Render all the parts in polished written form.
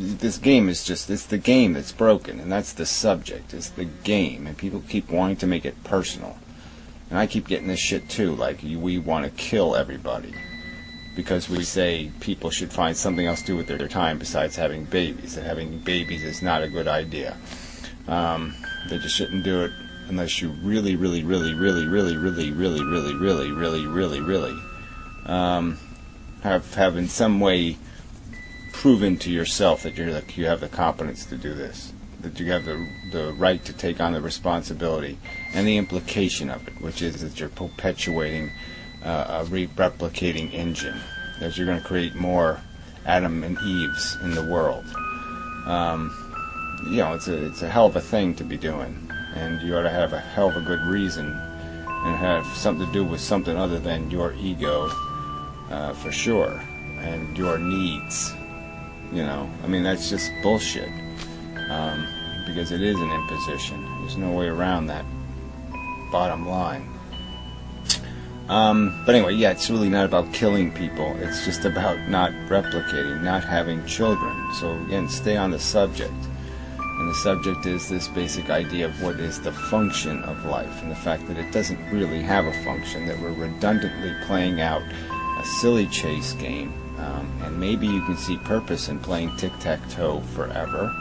this game is just, it's the game that's broken, and that's the subject, it's the game, and people keep wanting to make it personal. And I keep getting this shit too, like we want to kill everybody because we say people should find something else to do with their time besides having babies, that having babies is not a good idea. They just shouldn't do it unless you really have in some way proven to yourself that you have the competence to do this, that you have the right to take on the responsibility and the implication of it, which is that you're perpetuating a replicating engine, that you're going to create more Adam and Eves in the world. It's a hell of a thing to be doing, and you ought to have a hell of a good reason and have something to do with something other than your ego, for sure, and your needs. That's just bullshit, because it is an imposition. There's no way around that bottom line. But anyway, yeah, it's really not about killing people. It's just about not replicating, not having children. So again, stay on the subject. And the subject is this basic idea of what is the function of life, and the fact that it doesn't really have a function, that we're redundantly playing out a silly chase game. And maybe you can see purpose in playing tic-tac-toe forever,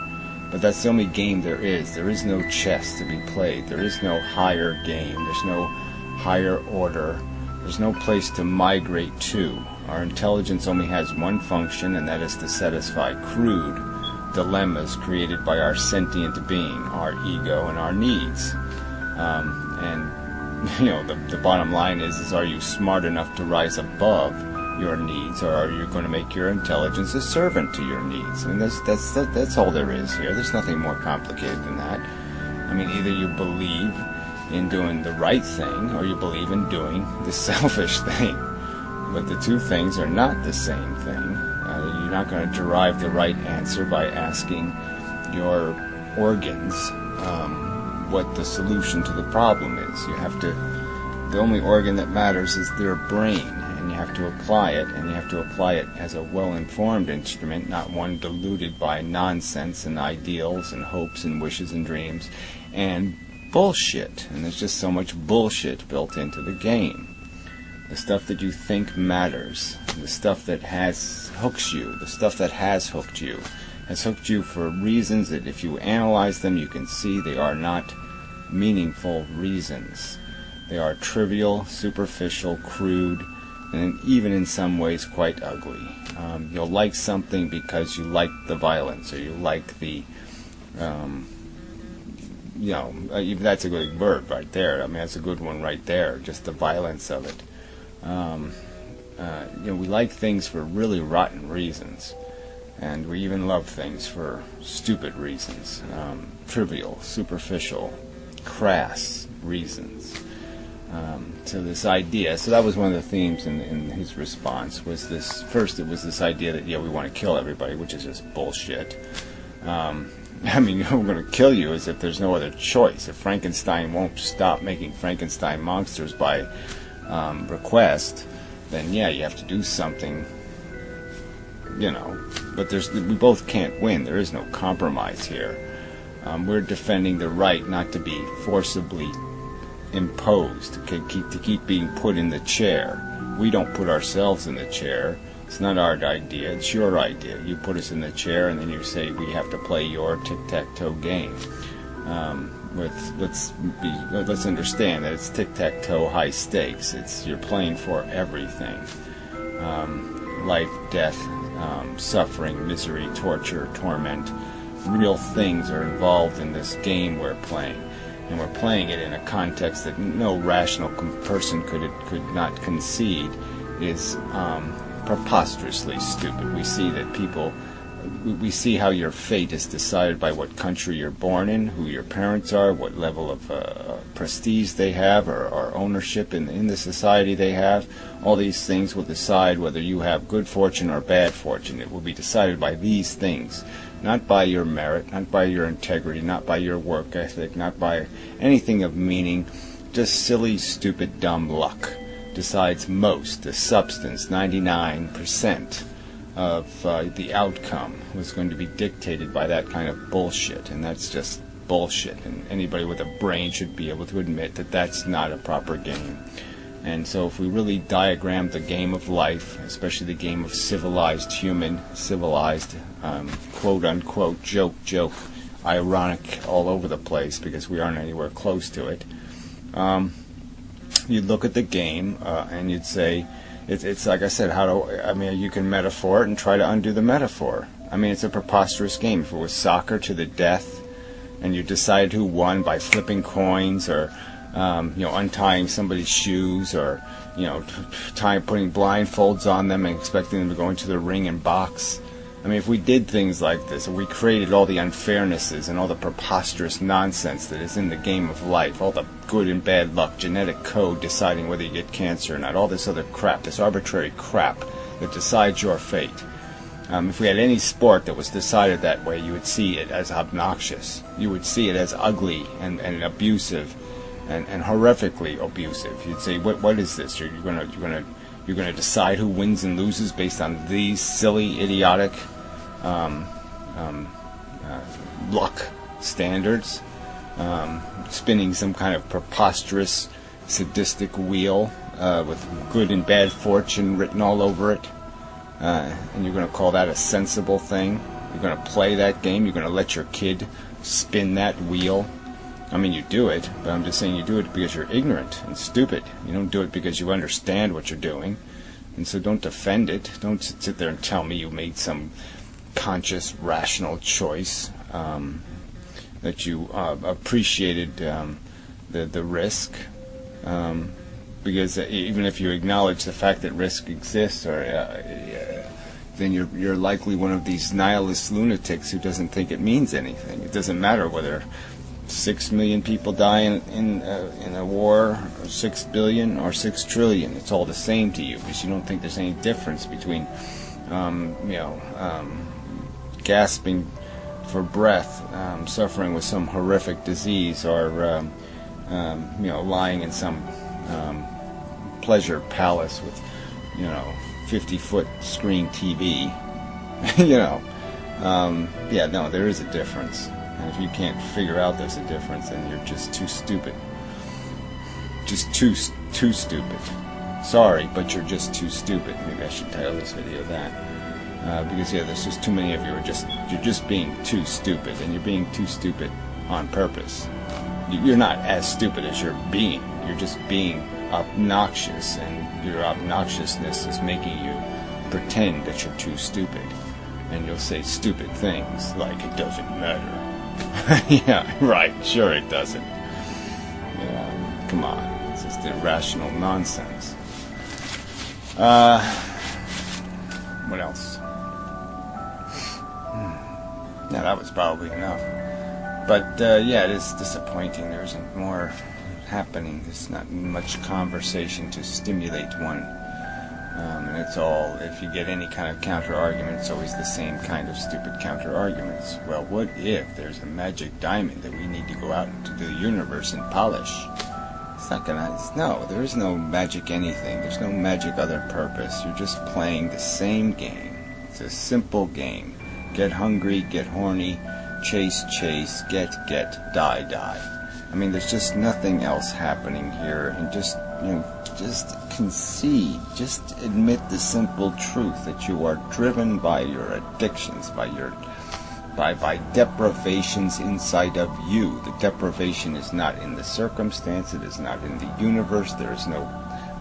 but that's the only game there is. There is no chess to be played. There is no higher game. There's no higher order. There's no place to migrate to. Our intelligence only has one function, and that is to satisfy crude dilemmas created by our sentient being, our ego, and our needs. The bottom line is are you smart enough to rise above your needs, or are you going to make your intelligence a servant to your needs? That's all there is here. There's nothing more complicated than that. Either you believe in doing the right thing, or you believe in doing the selfish thing. But the two things are not the same thing. You're not going to derive the right answer by asking your organs what the solution to the problem is. The only organ that matters is their brain, and you have to apply it, and you have to apply it as a well-informed instrument, not one deluded by nonsense and ideals and hopes and wishes and dreams and bullshit. And there's just so much bullshit built into the game. The stuff that you think matters, the stuff that hooks you, the stuff that has hooked you for reasons that if you analyze them you can see they are not meaningful reasons. They are trivial, superficial, crude, and even in some ways quite ugly. You'll like something because you like the violence, or you like the, that's a good word right there. That's a good one right there, just the violence of it. We like things for really rotten reasons, and we even love things for stupid reasons, trivial, superficial, crass reasons. So this idea, so that was one of the themes in his response, was this. First it was this idea that, we want to kill everybody, which is just bullshit. We're going to kill you as if there's no other choice. If Frankenstein won't stop making Frankenstein monsters by request, then you have to do something, but we both can't win. There is no compromise here. We're defending the right not to be forcibly imposed, to keep being put in the chair. We don't put ourselves in the chair. It's not our idea, it's your idea. You put us in the chair, and then you say we have to play your tic-tac-toe game. Let's understand that it's tic-tac-toe, high stakes. You're playing for everything. Life, death, suffering, misery, torture, torment. Real things are involved in this game we're playing. And we're playing it in a context that no rational person could not concede is preposterously stupid. We see that we see how your fate is decided by what country you're born in, who your parents are, what level of prestige they have, or ownership in the society they have. All these things will decide whether you have good fortune or bad fortune. It will be decided by these things, not by your merit, not by your integrity, not by your work ethic, not by anything of meaning. Just silly, stupid, dumb luck decides most, the substance, 99% of the outcome was going to be dictated by that kind of bullshit, and that's just bullshit, and anybody with a brain should be able to admit that that's not a proper game. And so if we really diagram the game of life, especially the game of civilized quote-unquote joke, ironic all over the place because we aren't anywhere close to it, you'd look at the game and you'd say, it's like I said, you can metaphor it and try to undo the metaphor. I mean, it's a preposterous game. If it was soccer to the death and you decide who won by flipping coins or untying somebody's shoes, or putting blindfolds on them and expecting them to go into the ring and box. I mean, if we did things like this, if we created all the unfairnesses and all the preposterous nonsense that is in the game of life, all the good and bad luck, genetic code deciding whether you get cancer or not, all this other crap, this arbitrary crap that decides your fate. If we had any sport that was decided that way, you would see it as obnoxious. You would see it as ugly and abusive. And horrifically abusive. You'd say, what is this? You're gonna decide who wins and loses based on these silly, idiotic luck standards, spinning some kind of preposterous, sadistic wheel with good and bad fortune written all over it, and you're gonna call that a sensible thing? You're gonna play that game? You're gonna let your kid spin that wheel? I mean, you do it, but I'm just saying you do it because you're ignorant and stupid. You don't do it because you understand what you're doing. And so don't defend it. Don't sit there and tell me you made some conscious, rational choice, that you appreciated the risk. Because even if you acknowledge the fact that risk exists, then you're likely one of these nihilist lunatics who doesn't think it means anything. It doesn't matter whether 6 million people die in a war, or 6 billion, or 6 trillion. It's all the same to you because you don't think there's any difference between, gasping for breath, suffering with some horrific disease, or lying in some pleasure palace with 50-foot screen TV. There is a difference. And if you can't figure out there's a difference, then you're just too stupid. Just too stupid. Sorry, but you're just too stupid. Maybe I should title this video that. Because there's just too many of you you're just being too stupid, and you're being too stupid on purpose. You're not as stupid as you're being. You're just being obnoxious, and your obnoxiousness is making you pretend that you're too stupid. And you'll say stupid things like, it doesn't matter. Yeah, right, sure it doesn't. Come on, it's just irrational nonsense. What else? Yeah, that was probably enough. But it is disappointing there isn't more happening. There's not much conversation to stimulate one. And it's all, if you get any kind of counter-argument, it's always the same kind of stupid counter-arguments. Well, what if there's a magic diamond that we need to go out into the universe and polish? It's not gonna, no, there is no magic anything. There's no magic other purpose. You're just playing the same game. It's a simple game. Get hungry, get horny, chase, get, die. I mean, there's just nothing else happening here, and just concede, just admit the simple truth that you are driven by your addictions, by deprivations inside of you. The deprivation is not in the circumstance, it is not in the universe. There is no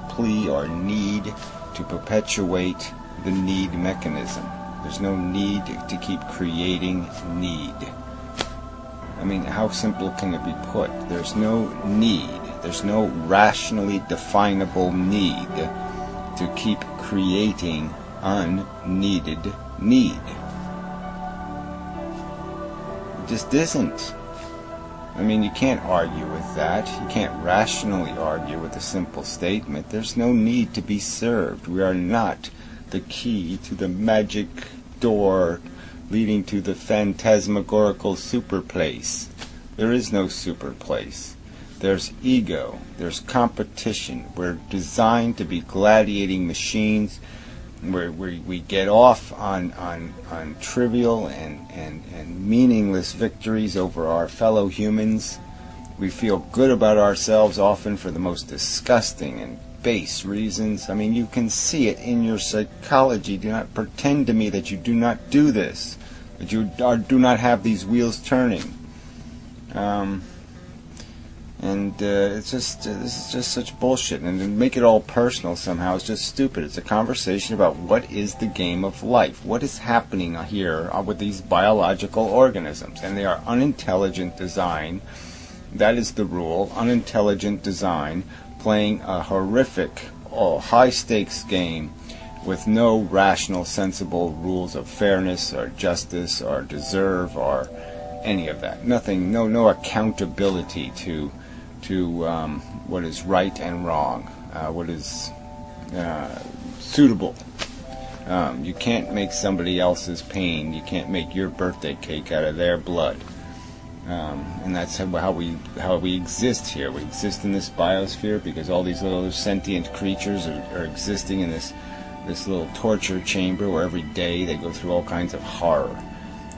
plea or need to perpetuate the need mechanism. There's no need to keep creating need. I mean, how simple can it be put? There's no need. There's no rationally definable need to keep creating unneeded need. It just isn't. I mean, you can't argue with that. You can't rationally argue with a simple statement. There's no need to be served. We are not the key to the magic door leading to the phantasmagorical super place. There is no super place. There's ego. There's competition. We're designed to be gladiating machines we get off on trivial and meaningless victories over our fellow humans. We feel good about ourselves often for the most disgusting and base reasons. I mean, you can see it in your psychology. Do not pretend to me that you do not do this, that you do not have these wheels turning. It's just this is just such bullshit, and to make it all personal somehow is just stupid. It's a conversation about what is the game of life, what is happening here with these biological organisms, and they are unintelligent design. That is the rule. Unintelligent design, playing a horrific, high-stakes game with no rational, sensible rules of fairness or justice or deserve or any of that. Nothing. No accountability to what is right and wrong, what is suitable. You can't make somebody else's pain. You can't make your birthday cake out of their blood. And that's how we exist here. We exist in this biosphere because all these little sentient creatures are existing in this little torture chamber where every day they go through all kinds of horror.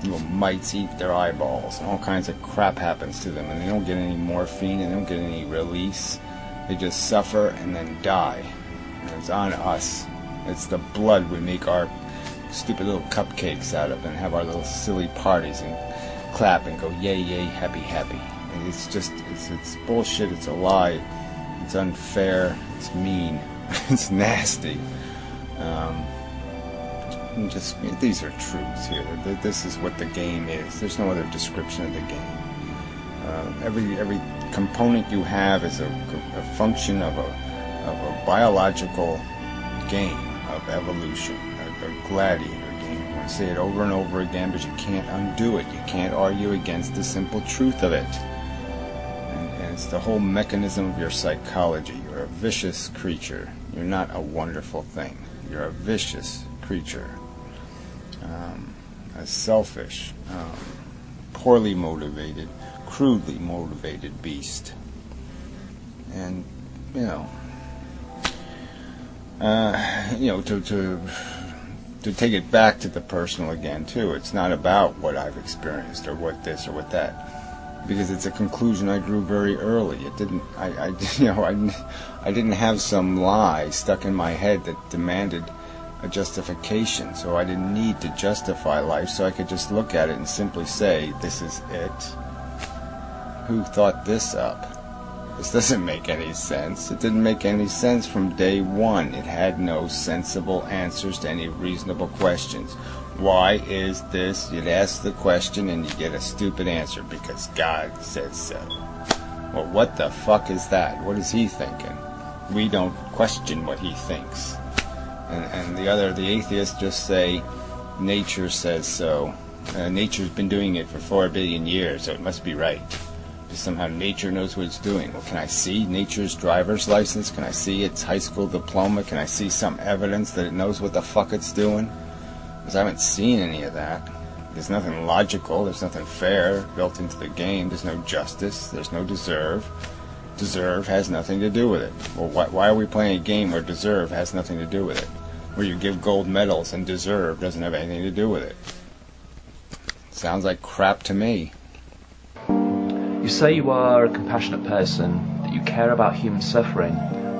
Little mites eat their eyeballs, and all kinds of crap happens to them, and they don't get any morphine, and they don't get any release. They just suffer and then die. And it's on us. It's the blood we make our stupid little cupcakes out of and have our little silly parties and clap and go yay yay happy happy. And it's just it's bullshit. It's a lie. It's unfair. It's mean. It's nasty. These are truths here. This is what the game is. There's no other description of the game. Every component you have is a function of a biological game of evolution, a gladiator game. I want to say it over and over again, but you can't undo it. You can't argue against the simple truth of it. And it's the whole mechanism of your psychology. You're a vicious creature. You're not a wonderful thing. You're a vicious creature. A selfish, poorly motivated, crudely motivated beast. And to take it back to the personal again too. It's not about what I've experienced or what this or what that, because it's a conclusion I drew very early. It didn't. I didn't have some lie stuck in my head that demanded a justification, so I didn't need to justify life, so I could just look at it and simply say, this is it. Who thought this up? This doesn't make any sense. It didn't make any sense from day one. It had no sensible answers to any reasonable questions. Why is this? You'd ask the question and you get a stupid answer, because God says so. Well, what the fuck is that? What is he thinking? We don't question what he thinks. And the atheists just say, nature says so. Nature's been doing it for 4 billion years, so it must be right. Because somehow nature knows what it's doing. Well, can I see nature's driver's license? Can I see its high school diploma? Can I see some evidence that it knows what the fuck it's doing? Because I haven't seen any of that. There's nothing logical, there's nothing fair built into the game. There's no justice, there's no deserve. Deserve has nothing to do with it. Well, why are we playing a game where deserve has nothing to do with it? Where you give gold medals and deserve doesn't have anything to do with it. Sounds like crap to me. You say you are a compassionate person, that you care about human suffering,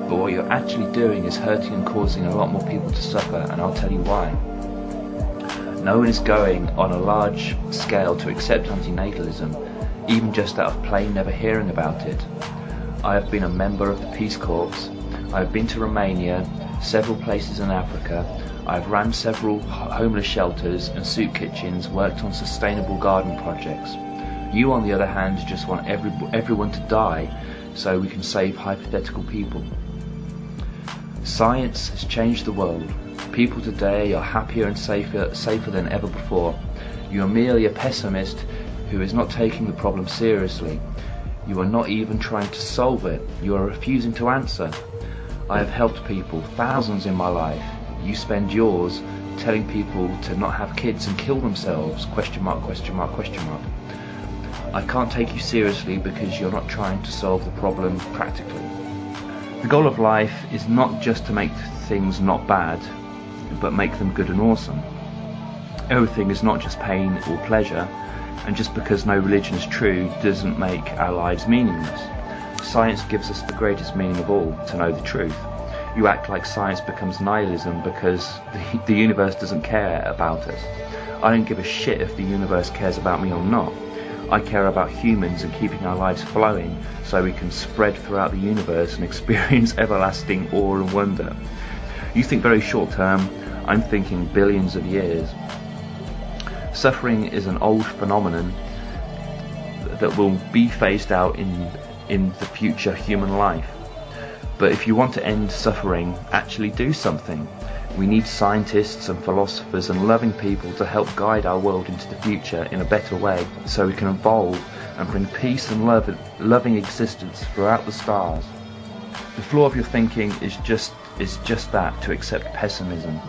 but what you're actually doing is hurting and causing a lot more people to suffer, and I'll tell you why. No one is going on a large scale to accept antinatalism, even just out of plain never hearing about it. I have been a member of the Peace Corps. I have been to Romania, several places in Africa. I've ran several homeless shelters and soup kitchens, worked on sustainable garden projects. You, on the other hand, just want everyone to die so we can save hypothetical people. Science has changed the world. People today are happier and safer than ever before. You are merely a pessimist who is not taking the problem seriously. You are not even trying to solve it. You are refusing to answer. I have helped people, thousands in my life. You spend yours telling people to not have kids and kill themselves, question mark, question mark, question mark. I can't take you seriously because you're not trying to solve the problem practically. The goal of life is not just to make things not bad. but make them good and awesome. Everything is not just pain or pleasure, and just because no religion is true doesn't make our lives meaningless. Science gives us the greatest meaning of all, to know the truth. You act like science becomes nihilism because the universe doesn't care about us. I don't give a shit if the universe cares about me or not. I care about humans and keeping our lives flowing so we can spread throughout the universe and experience everlasting awe and wonder. You think very short term, I'm thinking billions of years. Suffering is an old phenomenon that will be phased out in the future human life. But if you want to end suffering, actually do something. We need scientists and philosophers and loving people to help guide our world into the future in a better way, so we can evolve and bring peace and loving existence throughout the stars. The flaw of your thinking is just that, to accept pessimism.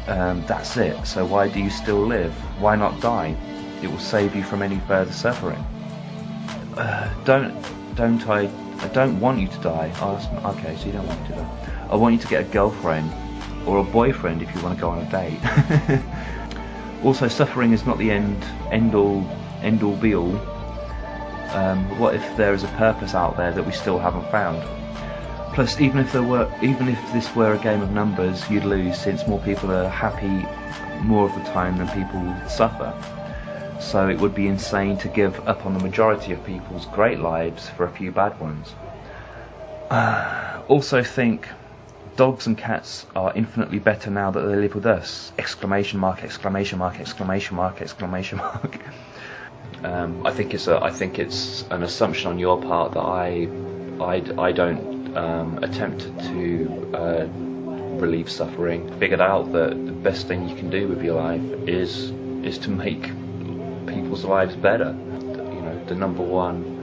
That's it. So why do you still live? Why not die? It will save you from any further suffering. I don't want you to die. Okay, so you don't want me to die. I want you to get a girlfriend or a boyfriend if you want to go on a date. Also, suffering is not the end all be all. What if there is a purpose out there that we still haven't found? Plus, even if this were a game of numbers, you'd lose, since more people are happy more of the time than people suffer. So it would be insane to give up on the majority of people's great lives for a few bad ones. Also think dogs and cats are infinitely better now that they live with us! Exclamation mark, exclamation mark, exclamation mark, exclamation mark. I think it's an assumption on your part that I don't attempt to relieve suffering. Figured out that the best thing you can do with your life is to make people's lives better. You know, the number one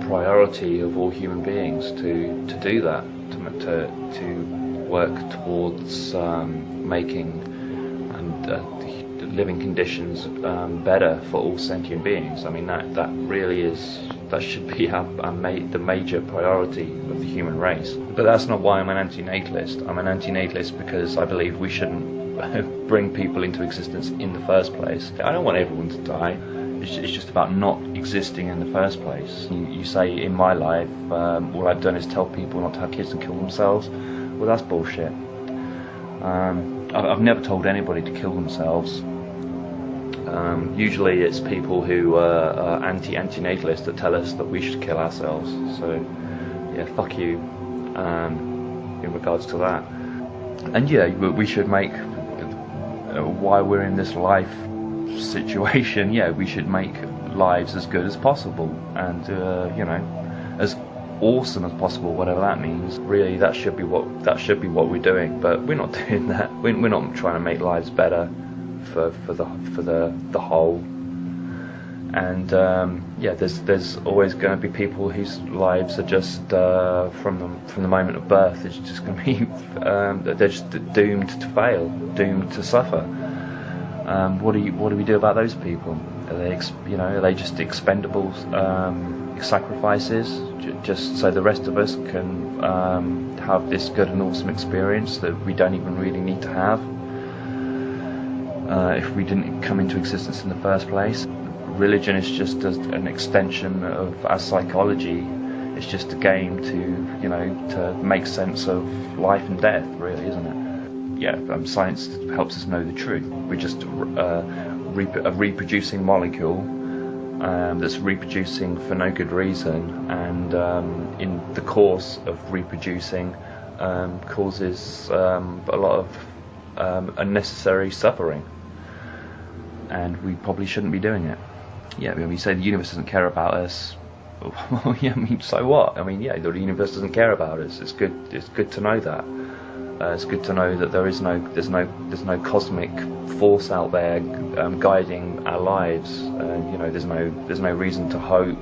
priority of all human beings to do that, to work towards making and living conditions better for all sentient beings. I mean, that should be the major priority of the human race. But that's not why I'm an anti-natalist. I'm an anti-natalist because I believe we shouldn't bring people into existence in the first place. I don't want everyone to die. It's just about not existing in the first place. You say, in my life, all I've done is tell people not to have kids and kill themselves. Well, that's bullshit. I've never told anybody to kill themselves. Usually it's people who are anti-natalist that tell us that we should kill ourselves. So, yeah, fuck you in regards to that. And yeah, we should make, while we're in this life situation, yeah, we should make lives as good as possible and you know, as awesome as possible, whatever that means. Really, that should be what we're doing, but we're not doing that. We're not trying to make lives better for the whole. And yeah, there's always going to be people whose lives are just from the moment of birth, it's just going to be they're just doomed to fail, doomed to suffer. What do we do about those people? Are they just expendable sacrifices, just so the rest of us can have this good and awesome experience that we don't even really need to have if we didn't come into existence in the first place? Religion is just an extension of our psychology. It's just a game to make sense of life and death, really, isn't it? Yeah, science helps us know the truth. We're just a reproducing molecule that's reproducing for no good reason, and in the course of reproducing causes a lot of unnecessary suffering, and we probably shouldn't be doing it. Yeah, when we say the universe doesn't care about us, well, yeah, I mean, so what? I mean, yeah, the universe doesn't care about us. It's good to know that. It's good to know that there's no cosmic force out there guiding our lives. There's no reason to hope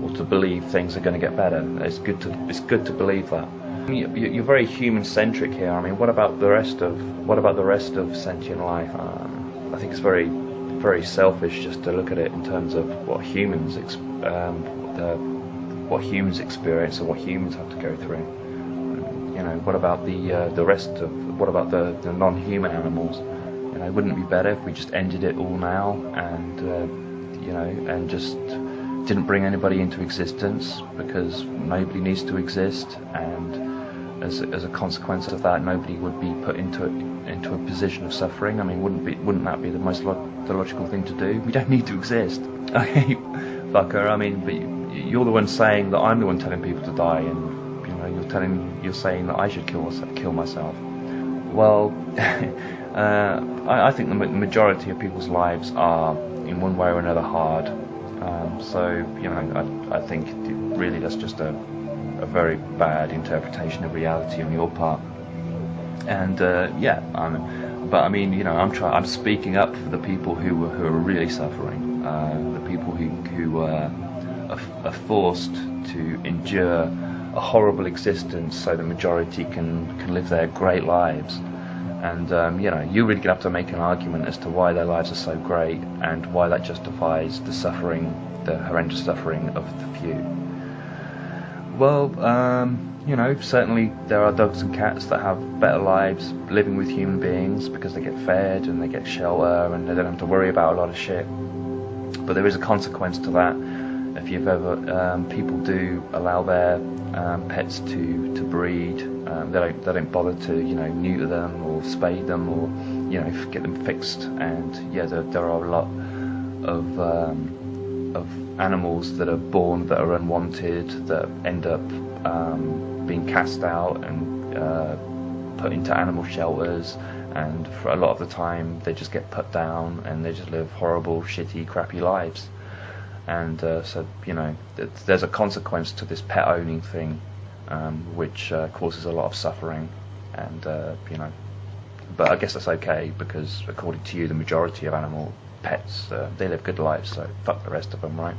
or to believe things are going to get better. It's good to believe that. You're very human-centric here. I mean, what about the rest of sentient life? I think it's very, very selfish just to look at it in terms of what humans experience and what humans have to go through. what about the rest of, what about the non-human animals? Wouldn't it be better if we just ended it all now and and just didn't bring anybody into existence, because nobody needs to exist, and as a consequence of that, nobody would be put into a position of suffering? I mean, wouldn't that be the logical thing to do? We don't need to exist. Okay, fucker. I mean, but you're the one saying that I'm the one telling people to die, and you're saying that I should kill myself. Well, I think the majority of people's lives are, in one way or another, hard. I think really that's just a very bad interpretation of reality on your part. And I'm speaking up for the people who are really suffering, the people who are forced to endure a horrible existence so the majority can live their great lives. And you're really gonna have to make an argument as to why their lives are so great and why that justifies the suffering, the horrendous suffering of the few. Well, certainly there are dogs and cats that have better lives living with human beings because they get fed and they get shelter and they don't have to worry about a lot of shit. But there is a consequence to that. If you've ever, people do allow their pets to breed. They don't bother to neuter them or spay them or get them fixed. And there are a lot of animals that are born that are unwanted, that end up being cast out and put into animal shelters, and for a lot of the time they just get put down and they just live horrible, shitty, crappy lives. And there's a consequence to this pet owning thing, which causes a lot of suffering, and but I guess that's okay, because according to you the majority of animal pets, they live good lives, so fuck the rest of them, right?